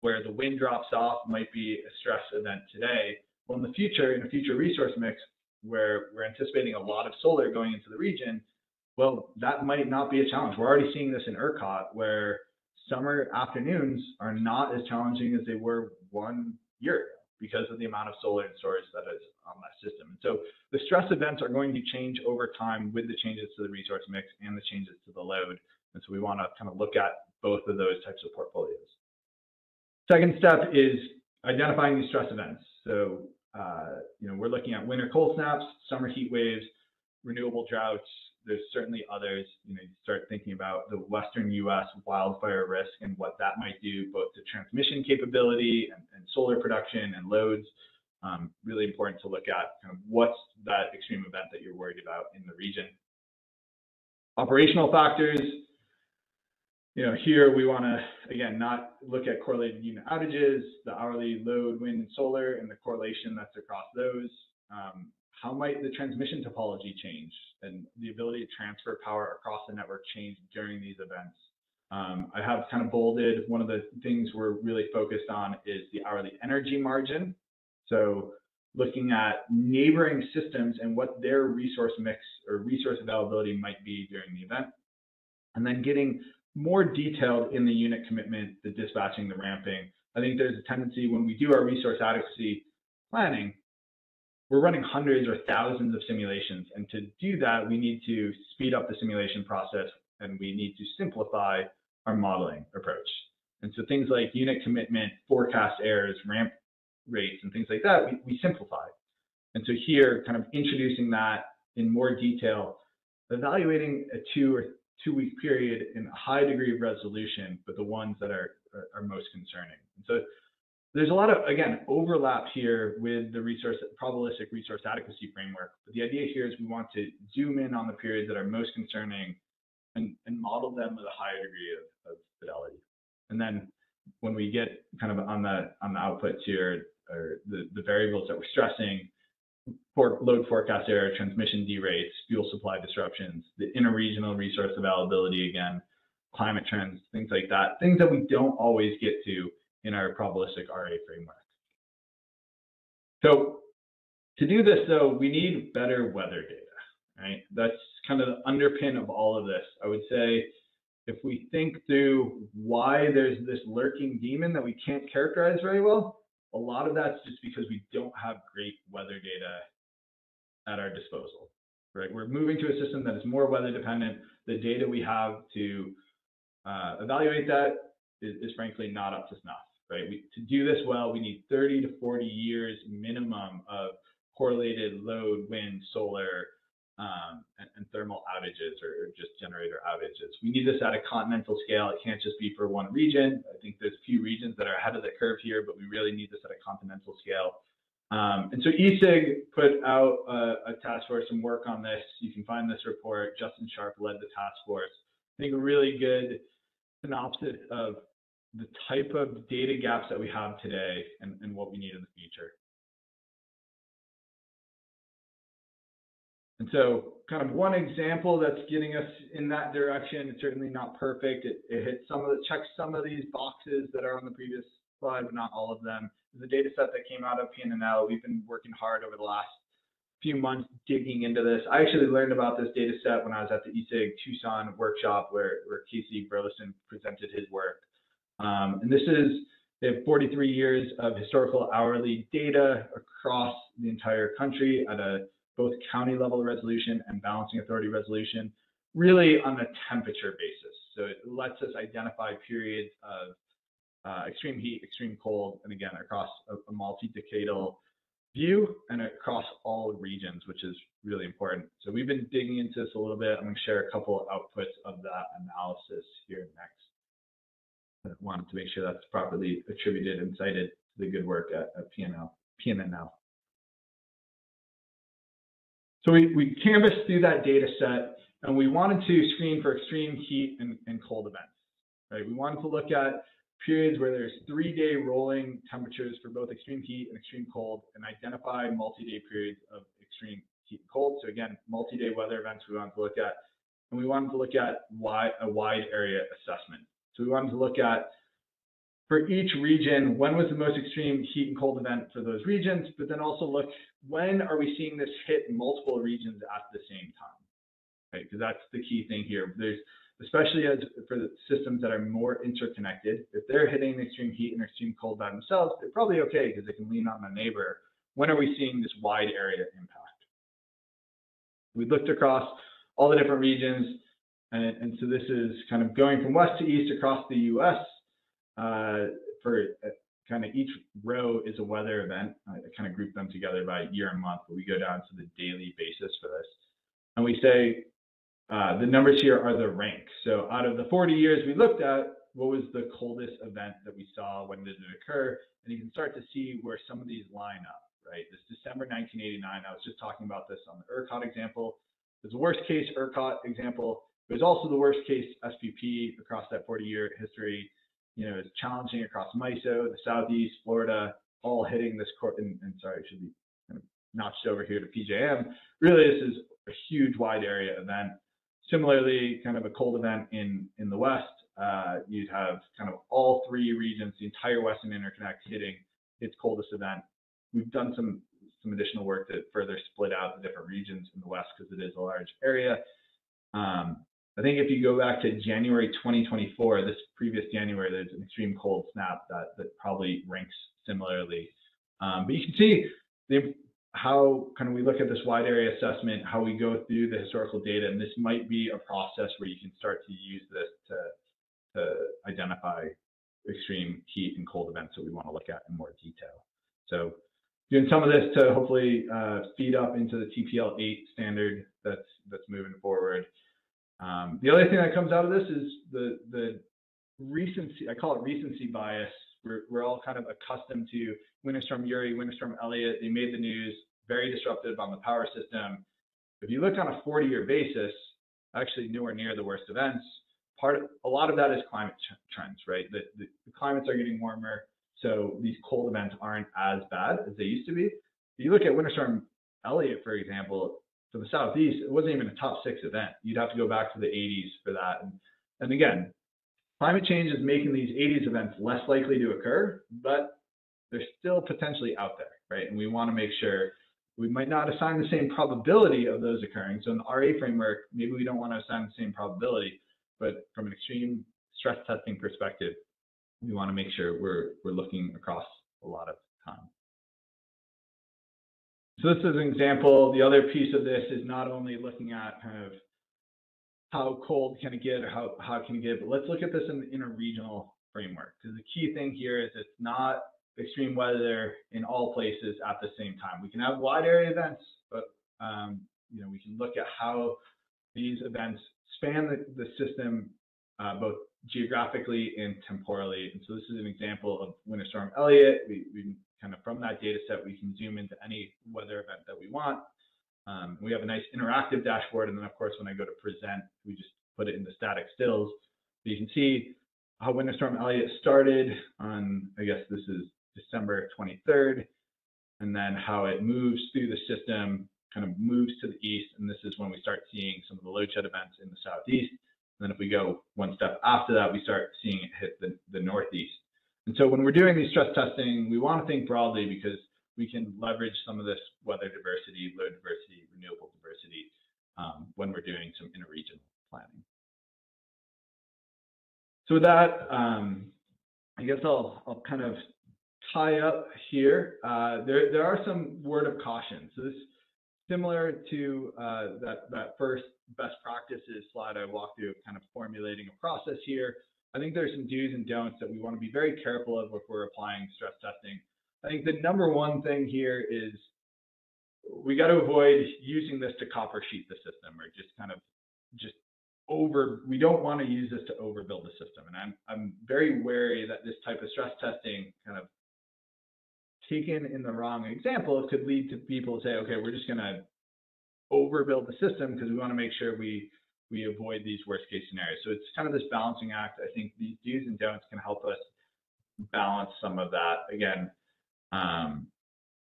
[SPEAKER 2] where the wind drops off, might be a stress event today. Well, in the future, in a future resource mix where we're anticipating a lot of solar going into the region, well, that might not be a challenge. We're already seeing this in ERCOT, where summer afternoons are not as challenging as they were 1 year ago because of the amount of solar and storage that is on that system. And so the stress events are going to change over time with the changes to the resource mix and the changes to the load. And so we want to kind of look at both of those types of portfolios. Second step is identifying these stress events. So, we're looking at winter cold snaps, summer heat waves, renewable droughts. There's certainly others. You start thinking about the Western U.S. wildfire risk and what that might do, both to transmission capability and solar production and loads. Really important to look at kind of what's that extreme event that you're worried about in the region. Operational factors. Here we want to, again, not look at correlated unit outages, the hourly load, wind, and solar, and the correlation that's across those. How might the transmission topology change and the ability to transfer power across the network change during these events? I have kind of bolded, one of the things we're really focused on is the hourly energy margin. So looking at neighboring systems and what their resource mix or resource availability might be during the event. And then getting more detailed in the unit commitment, the dispatching, the ramping. I think there's a tendency when we do our resource adequacy planning, we're running hundreds or thousands of simulations. And to do that, we need to speed up the simulation process and we need to simplify our modeling approach. And so things like unit commitment, forecast errors, ramp rates, and things like that, we simplify. And so here, kind of introducing that in more detail, evaluating a 2-week period in a high degree of resolution, but the ones that are most concerning. And so there's a lot of, again, overlap here with the probabilistic resource adequacy framework. But the idea here is we want to zoom in on the periods that are most concerning and model them with a higher degree of fidelity. And then when we get kind of on the outputs here, or the variables that we're stressing, load forecast error, transmission derates, fuel supply disruptions, the interregional resource availability again, climate trends, things like that, things that we don't always get to in our probabilistic RA framework. So to do this, though, we need better weather data, right? That's kind of the underpin of all of this. I would say if we think through why there's this lurking demon that we can't characterize very well, a lot of that's just because we don't have great weather data at our disposal, right? We're moving to a system that is more weather dependent. The data we have to evaluate that is frankly not up to snuff, right? To do this well, we need 30 to 40 years minimum of correlated load, wind, solar, and thermal outages or just generator outages. We need this at a continental scale. It can't just be for one region. I think there's a few regions that are ahead of the curve here, but we really need this at a continental scale. And so ESIG put out a task force and work on this. You can find this report. Justin Sharp led the task force. I think a really good synopsis of the type of data gaps that we have today and what we need in the future. And so kind of one example that's getting us in that direction, it's certainly not perfect. It hits checks some of these boxes that are on the previous slide, but not all of them. The data set that came out of PNNL, we've been working hard over the last few months digging into this. I actually learned about this data set when I was at the ESIG Tucson workshop where Casey Burleson presented his work. And they have 43 years of historical hourly data across the entire country at both county level resolution and balancing authority resolution, really on a temperature basis. So it lets us identify periods of extreme heat, extreme cold, and again, across a multi-decadal view and across all regions, which is really important. So we've been digging into this a little bit. I'm going to share a couple of outputs of that analysis here next. I wanted to make sure that's properly attributed and cited to the good work at PNNL. So we canvassed through that data set, and we wanted to screen for extreme heat and cold events, right? We wanted to look at periods where there's 3-day rolling temperatures for both extreme heat and extreme cold, and identify multi-day periods of extreme heat and cold. So again, multi-day weather events we wanted to look at, and we wanted to look at a wide area assessment. So we wanted to look at, for each region, when was the most extreme heat and cold event for those regions, but then also look, when are we seeing this hit multiple regions at the same time, right? Because that's the key thing here. Especially for the systems that are more interconnected, if they're hitting extreme heat and extreme cold by themselves, they're probably okay because they can lean on a neighbor. When are we seeing this wide area impact? We looked across all the different regions, and so this is kind of going from west to east across the US. For kind of each row is a weather event. I kind of group them together by year and month, but we go down to the daily basis for this. And we say, the numbers here are the rank. So out of the 40 years we looked at, what was the coldest event that we saw? When did it occur? And you can start to see where some of these line up, right? This December 1989, I was just talking about this on the ERCOT example. It was the worst case ERCOT example. It was also the worst case SPP across that 40-year history. You know, it's challenging across MISO, the Southeast, Florida, all hitting this and sorry, it should be kind of notched over here to PJM. Really, this is a huge wide area event. Similarly, kind of a cold event in the West, you'd have kind of all 3 regions, the entire Western Interconnect hitting its coldest event. We've done some additional work to further split out the different regions in the West because it is a large area. I think if you go back to January 2024, this previous January, there's an extreme cold snap that probably ranks similarly. But you can see how kind of we look at this wide area assessment, how we go through the historical data, and this might be a process where you can start to use this to identify extreme heat and cold events that we want to look at in more detail. So doing some of this to hopefully feed up into the TPL-8 standard that's moving forward. The other thing that comes out of this is the recency, I call it recency bias. We're all kind of accustomed to Winter Storm Uri, Winter Storm Elliott. They made the news, very disruptive on the power system. If you look on a 40-year basis, actually nowhere near the worst events. A lot of that is climate trends, right? The climates are getting warmer, so these cold events aren't as bad as they used to be. If you look at Winter Storm Elliott, for example, for the Southeast, it wasn't even a top 6 event. You'd have to go back to the 80s for that. And again, Climate change is making these 80s events less likely to occur, but they're still potentially out there, right? And we want to make sure we might not assign the same probability of those occurring. So in the RA framework, maybe we don't want to assign the same probability, but from an extreme stress testing perspective, we want to make sure we're looking across a lot of time. So this is an example. The other piece of this is not only looking at kind of how cold can it get or how can it get, but let's look at this in a regional framework. Because the key thing here is it's not extreme weather in all places at the same time. We can have wide area events, but you know, we can look at how these events span the system both geographically and temporally. And so this is an example of Winter Storm Elliott. We kind of from that data set, we can zoom into any weather event that we want. We have a nice interactive dashboard, and then of course when I go to present, we just put it into static stills. So you can see how Winter Storm Elliott started on, I guess this is December 23rd, and then how it moves through the system, kind of moves to the east, and this is when we start seeing some of the load shed events in the southeast. And then if we go one step after that, we start seeing it hit the northeast. And so when we're doing these stress testing, we want to think broadly because we can leverage some of this weather diversity, load diversity, renewable diversity when we're doing some interregional planning. So with that, I guess I'll kind of tie up here. There are some word of caution. So this, similar to that first best practices slide I walked through, kind of formulating a process here. I think there's some do's and don'ts that we want to be very careful of if we're applying stress testing. I think the number one thing here is we got to avoid using this to copper sheet the system or just kind of we don't want to use this to overbuild the system. And I'm very wary that this type of stress testing kind of taken in the wrong example could lead to people say, okay, we're just going to overbuild the system because we want to make sure we avoid these worst case scenarios. So it's kind of this balancing act. I think these do's and don'ts can help us balance some of that. Again,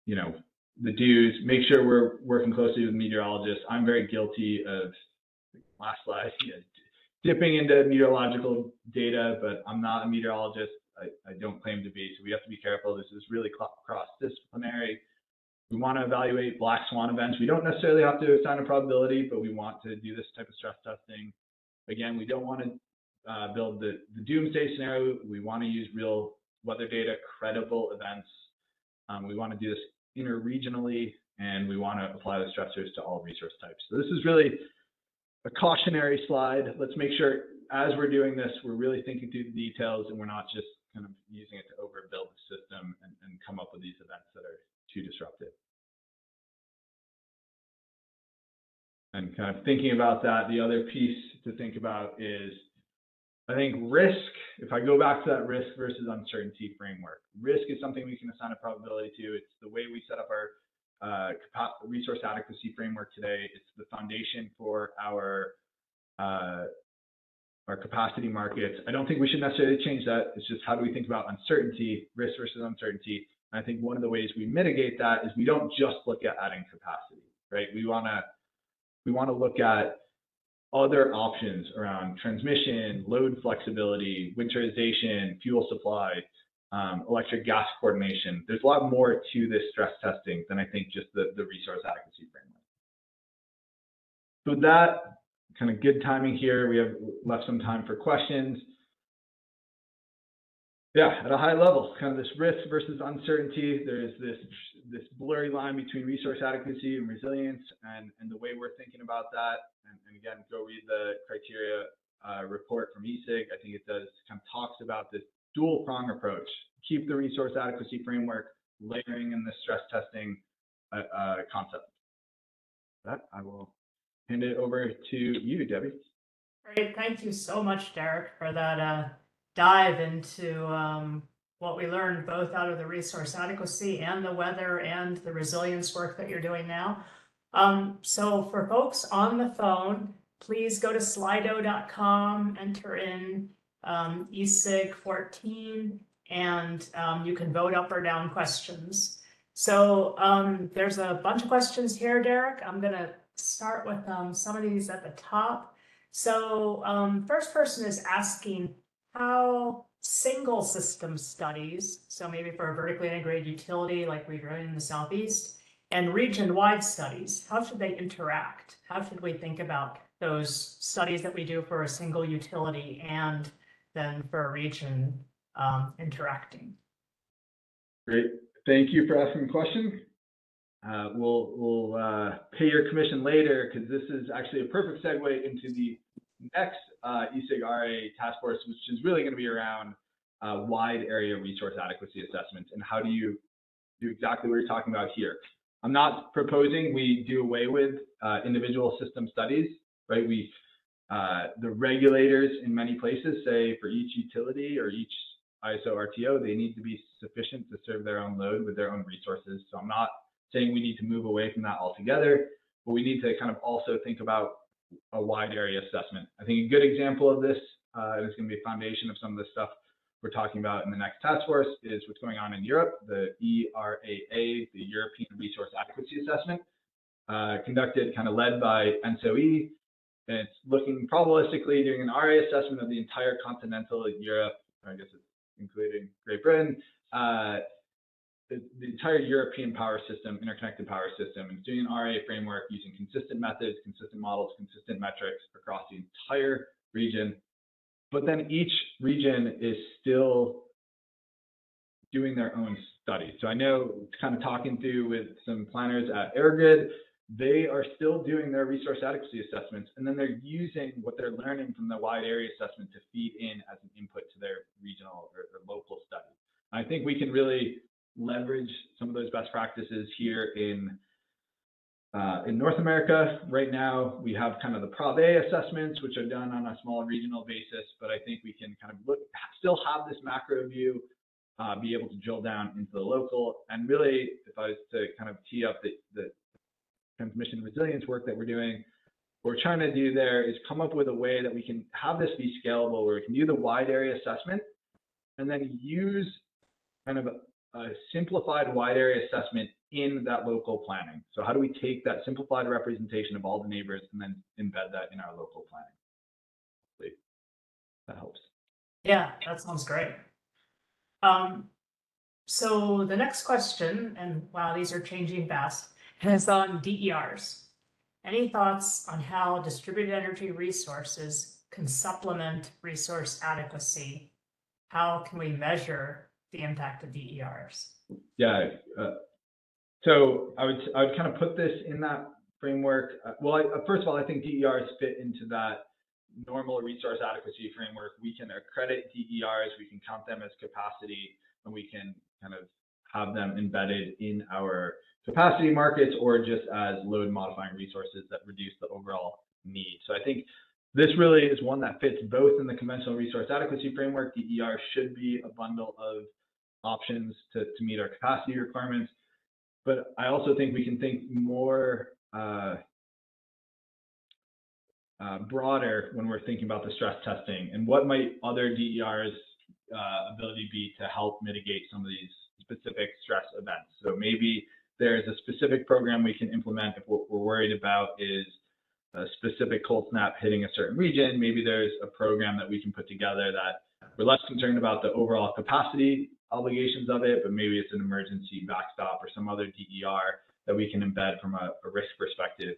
[SPEAKER 2] you know, the do's, make sure we're working closely with meteorologists. I'm very guilty of, last slide, dipping into meteorological data, but I'm not a meteorologist. I don't claim to be, so we have to be careful. This is really cross-disciplinary. We want to evaluate black swan events. We don't necessarily have to assign a probability, but we want to do this type of stress testing. Again, we don't want to build the doomsday scenario. We want to use real weather data, credible events. We want to do this interregionally, and we want to apply the stressors to all resource types. So this is really a cautionary slide. Let's make sure as we're doing this, we're really thinking through the details and we're not just kind of using it to overbuild the system and come up with these events that are too disruptive. And kind of thinking about that, the other piece to think about is, I think risk, if I go back to that risk versus uncertainty framework, risk is something we can assign a probability to. It's the way we set up our resource adequacy framework today. It's the foundation for our capacity markets. I don't think we should necessarily change that. It's just how do we think about uncertainty, risk versus uncertainty. And I think one of the ways we mitigate that is we don't just look at adding capacity, right? We want to look at other options around transmission, load flexibility, winterization, fuel supply, electric gas coordination. There's a lot more to this stress testing than I think just the resource adequacy framework. So with that, kind of good timing here. We have left some time for questions. Yeah, at a high level, kind of this risk versus uncertainty. There's this blurry line between resource adequacy and resilience, and the way we're thinking about that. And again, go read the criteria report from ESIG. I think it does kind of talks about this dual prong approach. Keep the resource adequacy framework, layering in the stress testing concept. With that, I will hand it over to you, Debbie.
[SPEAKER 1] Great, thank you so much, Derek, for that dive into what we learned both out of the resource adequacy and the weather and the resilience work that you're doing now. So for folks on the phone, please go to slido.com, enter in ESIG 14, and you can vote up or down questions. So there's a bunch of questions here, Derek. I'm going to start with some of these at the top. So first person is asking, how single system studies, so maybe for a vertically integrated utility like we're doing in the Southeast, and region-wide studies, how should they interact? How should we think about those studies that we do for a single utility and then for a region interacting?
[SPEAKER 2] Great. Thank you for asking the question. We'll pay your commission later because this is actually a perfect segue into the next ESIG RA task force, which is really going to be around wide area resource adequacy assessments and how do you do exactly what you're talking about here. I'm not proposing we do away with individual system studies, right? The regulators in many places say for each utility or each ISO RTO, they need to be sufficient to serve their own load with their own resources. So I'm not saying we need to move away from that altogether, but we need to kind of also think about a wide area assessment. I think a good example of this, and it's going to be a foundation of some of the stuff we're talking about in the next task force, is what's going on in Europe, the ERAA, the European Resource Adequacy Assessment, conducted, kind of led by ENSOE. And it's looking probabilistically, doing an RA assessment of the entire continental Europe, I guess it's including Great Britain, the entire European power system, interconnected power system, and doing an RA framework using consistent methods, consistent models, consistent metrics across the entire region. But then each region is still doing their own study. So I know, kind of talking through with some planners at AirGrid, they are still doing their resource adequacy assessments, and then they're using what they're learning from the wide area assessment to feed in as an input to their regional or local study. I think we can really leverage some of those best practices here in North America. Right now, we have kind of the Prov A assessments, which are done on a small regional basis, but I think we can kind of still have this macro view, be able to drill down into the local. And really, if I was to kind of tee up the transmission resilience work that we're doing, what we're trying to do there is come up with a way that we can have this be scalable, where we can do the wide area assessment and then use kind of a simplified wide area assessment in that local planning. So how do we take that simplified representation of all the neighbors and then embed that in our local planning? Hopefully that helps.
[SPEAKER 1] Yeah, that sounds great. So the next question, and wow, these are changing fast, is on DERs. Any thoughts on how distributed energy resources can supplement resource adequacy? How can we measure the impact of DERs?
[SPEAKER 2] Yeah, so I would kind of put this in that framework. Well, first of all, I think DERs fit into that normal resource adequacy framework. We can accredit DERs, we can count them as capacity, and we can kind of have them embedded in our capacity markets or just as load modifying resources that reduce the overall need. So I think this really is one that fits both in the conventional resource adequacy framework. DER should be a bundle of options to meet our capacity requirements. But I also think we can think more broader when we're thinking about the stress testing and what might other DERs ability be to help mitigate some of these specific stress events. So maybe there's a specific program we can implement if what we're worried about is a specific cold snap hitting a certain region. Maybe there's a program that we can put together that we're less concerned about the overall capacity obligations of it, but maybe it's an emergency backstop or some other DER that we can embed from a risk perspective.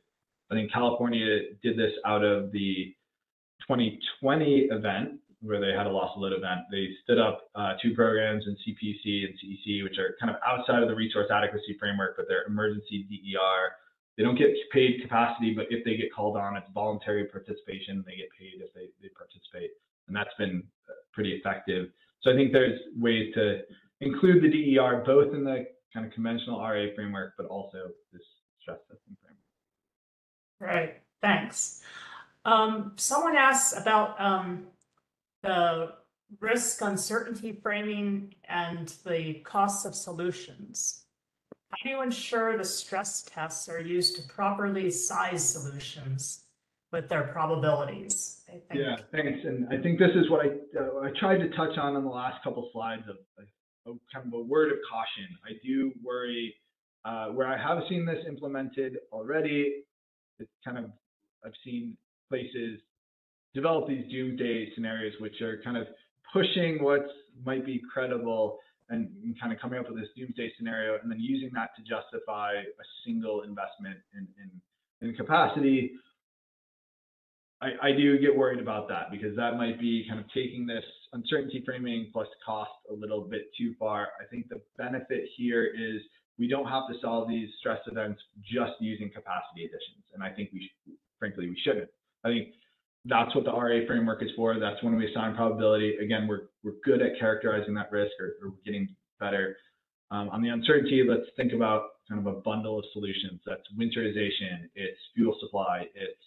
[SPEAKER 2] I think California did this out of the 2020 event where they had a loss of load event. They stood up two programs in CPC and CEC, which are kind of outside of the resource adequacy framework, but they're emergency DER. They don't get paid capacity, but if they get called on, it's voluntary participation. They get paid if they participate. And that's been pretty effective. So I think there's ways to include the DER both in the kind of conventional RA framework, but also this stress testing framework.
[SPEAKER 1] Right, thanks. Someone asks about the risk uncertainty framing and the costs of solutions. How do you ensure the stress tests are used to properly size solutions with their probabilities?
[SPEAKER 2] Yeah, thanks. And I think this is what I tried to touch on in the last couple slides of kind of a word of caution. I do worry where I have seen this implemented already. It's kind of, I've seen places develop these doomsday scenarios, which are kind of pushing what might be credible and kind of coming up with this doomsday scenario, and then using that to justify a single investment in capacity. I do get worried about that, because that might be kind of taking this uncertainty framing plus cost a little bit too far. I think the benefit here is we don't have to solve these stress events just using capacity additions. And I think frankly, we shouldn't. I think that's what the RA framework is for. That's when we assign probability. Again, we're good at characterizing that risk, or we're getting better. On the uncertainty, let's think about kind of a bundle of solutions. That's winterization, it's fuel supply, it's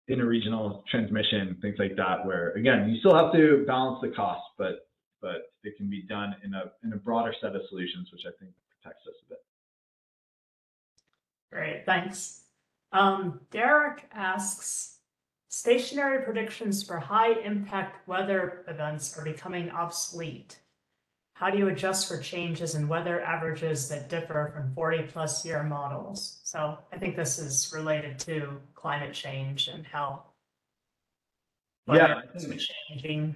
[SPEAKER 2] interregional transmission, things like that, where again, you still have to balance the cost, but it can be done in a broader set of solutions, which I think protects us a bit.
[SPEAKER 1] Great, thanks. Derek asks, stationary predictions for high impact weather events are becoming obsolete. How do you adjust for changes in weather averages that differ from 40+ year models? So I think this is related to climate change and how weather is changing.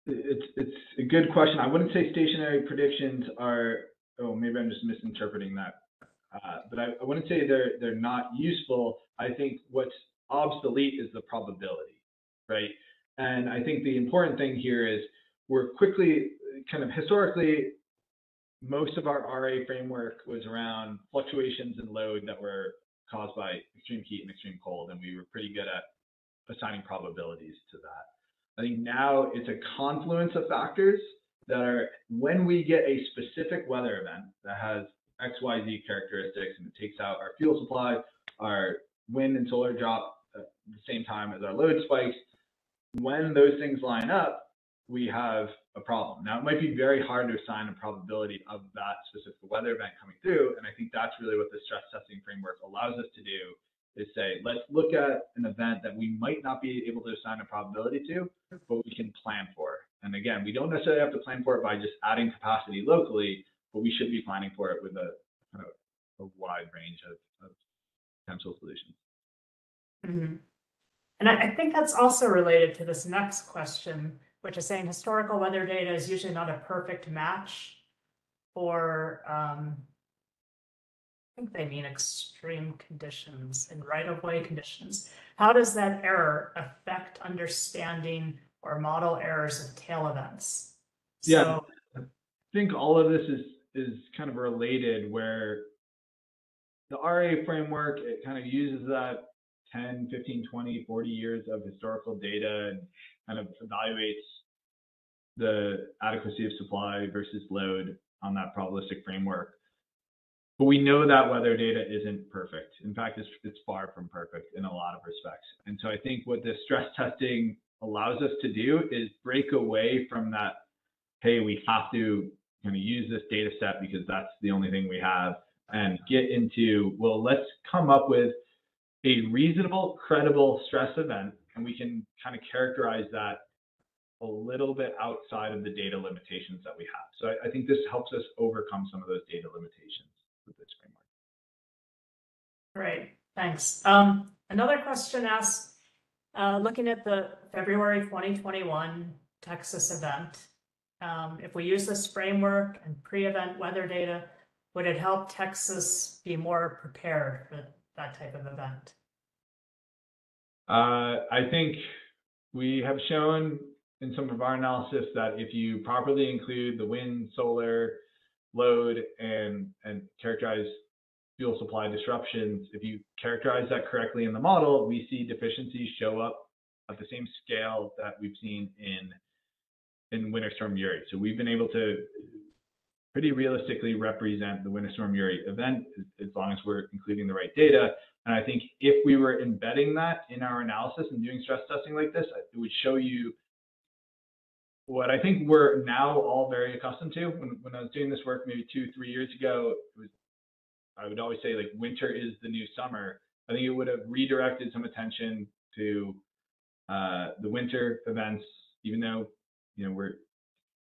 [SPEAKER 2] It's a good question. I wouldn't say stationary predictions are, oh, maybe I'm just misinterpreting that. But I wouldn't say they're not useful. I think what's obsolete is the probability, right? And I think the important thing here is we're quickly, kind of historically, most of our RA framework was around fluctuations in load that were caused by extreme heat and extreme cold, and we were pretty good at assigning probabilities to that. I think now it's a confluence of factors that are, when we get a specific weather event that has XYZ characteristics and it takes out our fuel supply, our wind and solar drop at the same time as our load spikes, when those things line up, we have a problem. Now, it might be very hard to assign a probability of that specific weather event coming through, and I think that's really what the stress testing framework allows us to do, is say, let's look at an event that we might not be able to assign a probability to, but we can plan for. And again, we don't necessarily have to plan for it by just adding capacity locally, but we should be planning for it with a kind of a wide range of potential solutions.
[SPEAKER 1] Mm-hmm. And I think that's also related to this next question, which is saying historical weather data is usually not a perfect match for, I think they mean extreme conditions and right-of-way conditions. How does that error affect understanding or model errors of tail events?
[SPEAKER 2] Yeah,
[SPEAKER 1] so,
[SPEAKER 2] I think all of this is kind of related, where the RA framework, it kind of uses that 10, 15, 20, 40 years of historical data and kind of evaluates the adequacy of supply versus load on that probabilistic framework. But we know that weather data isn't perfect. In fact, it's far from perfect in a lot of respects. And so I think what this stress testing allows us to do is break away from that, hey, we have to kind of use this data set because that's the only thing we have, and get into, well, let's come up with a reasonable, credible stress event, and we can kind of characterize that a little bit outside of the data limitations that we have. So I think this helps us overcome some of those data limitations with this framework.
[SPEAKER 1] Great, thanks. Another question asks, looking at the February 2021 Texas event, if we use this framework and pre-event weather data, would it help Texas be more prepared for that type of event?
[SPEAKER 2] I think we have shown in some of our analysis that if you properly include the wind, solar, load, and characterize fuel supply disruptions, if you characterize that correctly in the model, we see deficiencies show up at the same scale that we've seen in Winter Storm Uri. So we've been able to pretty realistically represent the Winter Storm Uri event as long as we're including the right data. And I think if we were embedding that in our analysis and doing stress testing like this, it would show you what I think we're now all very accustomed to. When I was doing this work maybe 2-3 years ago, I would always say, like, winter is the new summer. I think it would have redirected some attention to the winter events, even though, you know, we're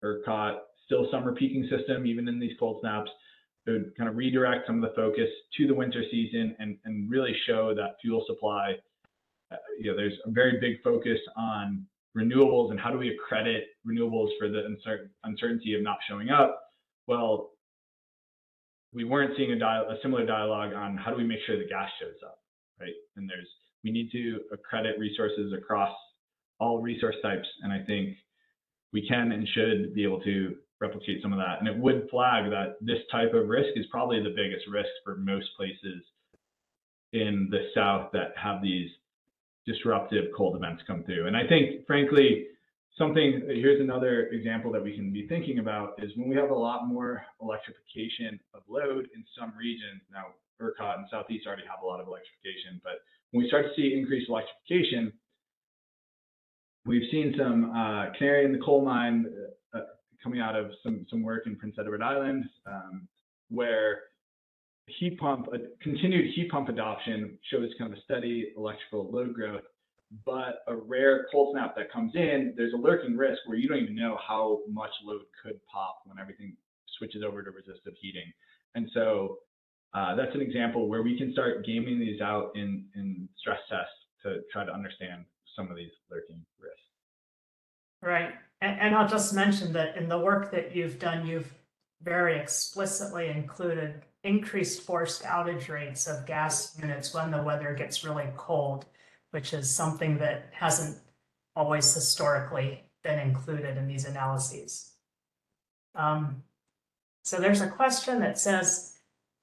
[SPEAKER 2] ERCOT still summer peaking system, even in these cold snaps. It would kind of redirect some of the focus to the winter season and really show that fuel supply there's a very big focus on renewables and how do we accredit renewables for the uncertainty of not showing up. Well, we weren't seeing a similar dialogue on how do we make sure the gas shows up, right? And we need to accredit resources across all resource types, and I think we can and should be able to replicate some of that. And it would flag that this type of risk is probably the biggest risk for most places in the South that have these disruptive cold events come through. And I think, frankly, here's another example that we can be thinking about is when we have a lot more electrification of load in some regions. Now, ERCOT and Southeast already have a lot of electrification, but when we start to see increased electrification, we've seen some canary in the coal mine coming out of some work in Prince Edward Island, where continued heat pump adoption shows kind of a steady electrical load growth, but a rare cold snap that comes in, there's a lurking risk where you don't even know how much load could pop when everything switches over to resistive heating. And so that's an example where we can start gaming these out in stress tests to try to understand some of these lurking risks.
[SPEAKER 1] Right. And I'll just mention that in the work that you've done, you've very explicitly included increased forced outage rates of gas units when the weather gets really cold, which is something that hasn't always historically been included in these analyses. So there's a question that says,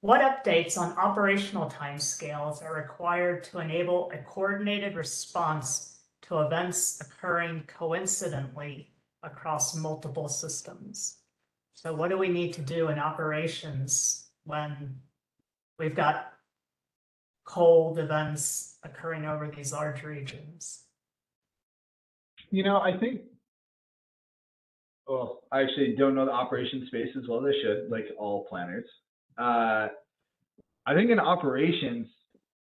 [SPEAKER 1] what updates on operational timescales are required to enable a coordinated response to events occurring coincidentally across multiple systems? So what do we need to do in operations when we've got cold events occurring over these large regions?
[SPEAKER 2] I think, well, I actually don't know the operations space as well as I should, like all planners. I think in operations,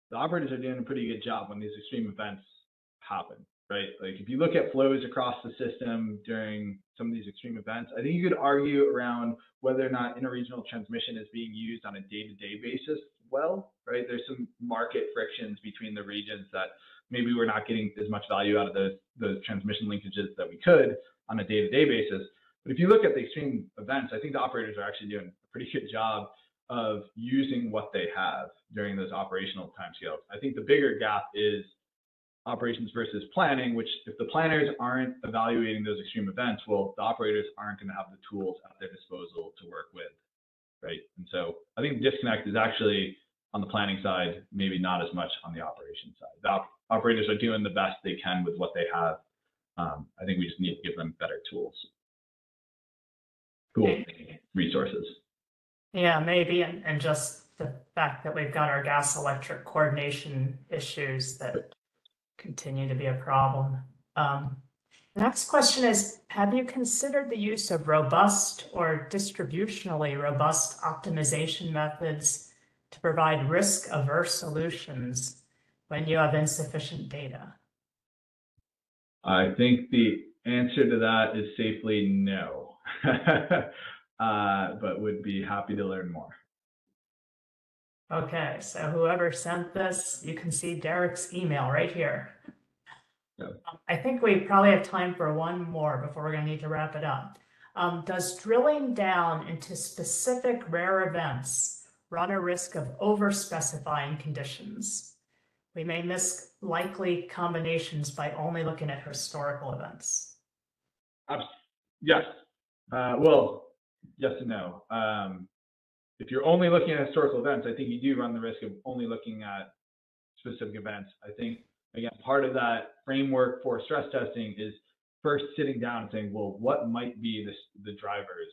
[SPEAKER 2] the operators are doing a pretty good job when these extreme events happen, right? Like if you look at flows across the system during some of these extreme events, I think you could argue around whether or not interregional transmission is being used on a day-to-day basis well, right? There's some market frictions between the regions that maybe we're not getting as much value out of those transmission linkages that we could on a day-to-day basis. But if you look at the extreme events, I think the operators are actually doing a pretty good job of using what they have during those operational timescales. I think the bigger gap is operations versus planning, which if the planners aren't evaluating those extreme events, well, the operators aren't going to have the tools at their disposal to work with, right? And so I think the disconnect is actually on the planning side, maybe not as much on the operations side. The operators are doing the best they can with what they have. I think we just need to give them better tools, resources.
[SPEAKER 1] Yeah, maybe, and just the fact that we've got our gas electric coordination issues that continue to be a problem. The next question is, have you considered the use of robust or distributionally robust optimization methods to provide risk-averse solutions when you have insufficient data?
[SPEAKER 2] I think the answer to that is safely no, but would be happy to learn more.
[SPEAKER 1] Okay, so whoever sent this, you can see Derek's email right here. Yep. I think we probably have time for one more before we're going to need to wrap it up. Does drilling down into specific rare events run a risk of over-specifying conditions? We may miss likely combinations by only looking at historical events.
[SPEAKER 2] Yes. Well, yes and no. If you're only looking at historical events, I think you do run the risk of only looking at specific events. I think, again, part of that framework for stress testing is first sitting down and saying, well, what might be the drivers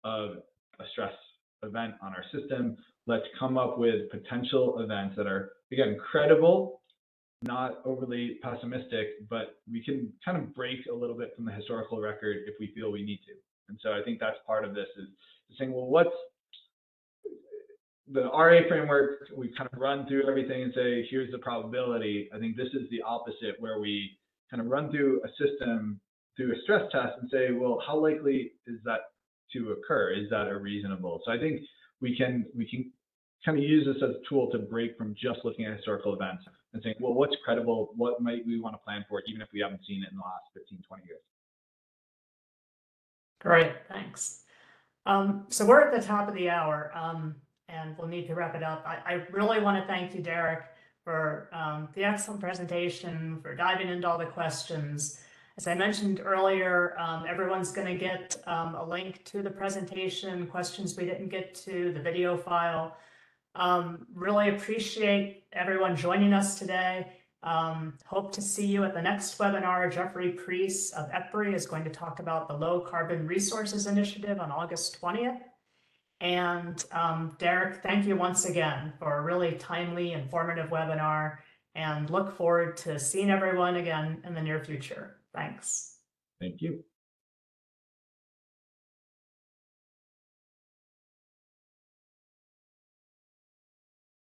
[SPEAKER 2] of a stress event on our system? Let's come up with potential events that are, again, credible, not overly pessimistic, but we can kind of break a little bit from the historical record if we feel we need to. And so I think that's part of this is saying, well, what's the RA framework? We kind of run through everything and say, here's the probability. I think this is the opposite, where we kind of run through a system through a stress test and say, well, how likely is that to occur? Is that a reasonable? So I think we can kind of use this as a tool to break from just looking at historical events and saying, well, what's credible? What might we want to plan for, even if we haven't seen it in the last 15, 20 years?
[SPEAKER 1] Great, thanks. So we're at the top of the hour, and we'll need to wrap it up. I really want to thank you, Derek, for the excellent presentation, for diving into all the questions. As I mentioned earlier, everyone's going to get a link to the presentation, questions we didn't get to, the video file. Really appreciate everyone joining us today. Hope to see you at the next webinar. Jeffrey Priest of EPRI is going to talk about the Low Carbon Resources Initiative on August 20th. And Derek, thank you once again for a really timely, informative webinar, and look forward to seeing everyone again in the near future. Thanks.
[SPEAKER 2] Thank you.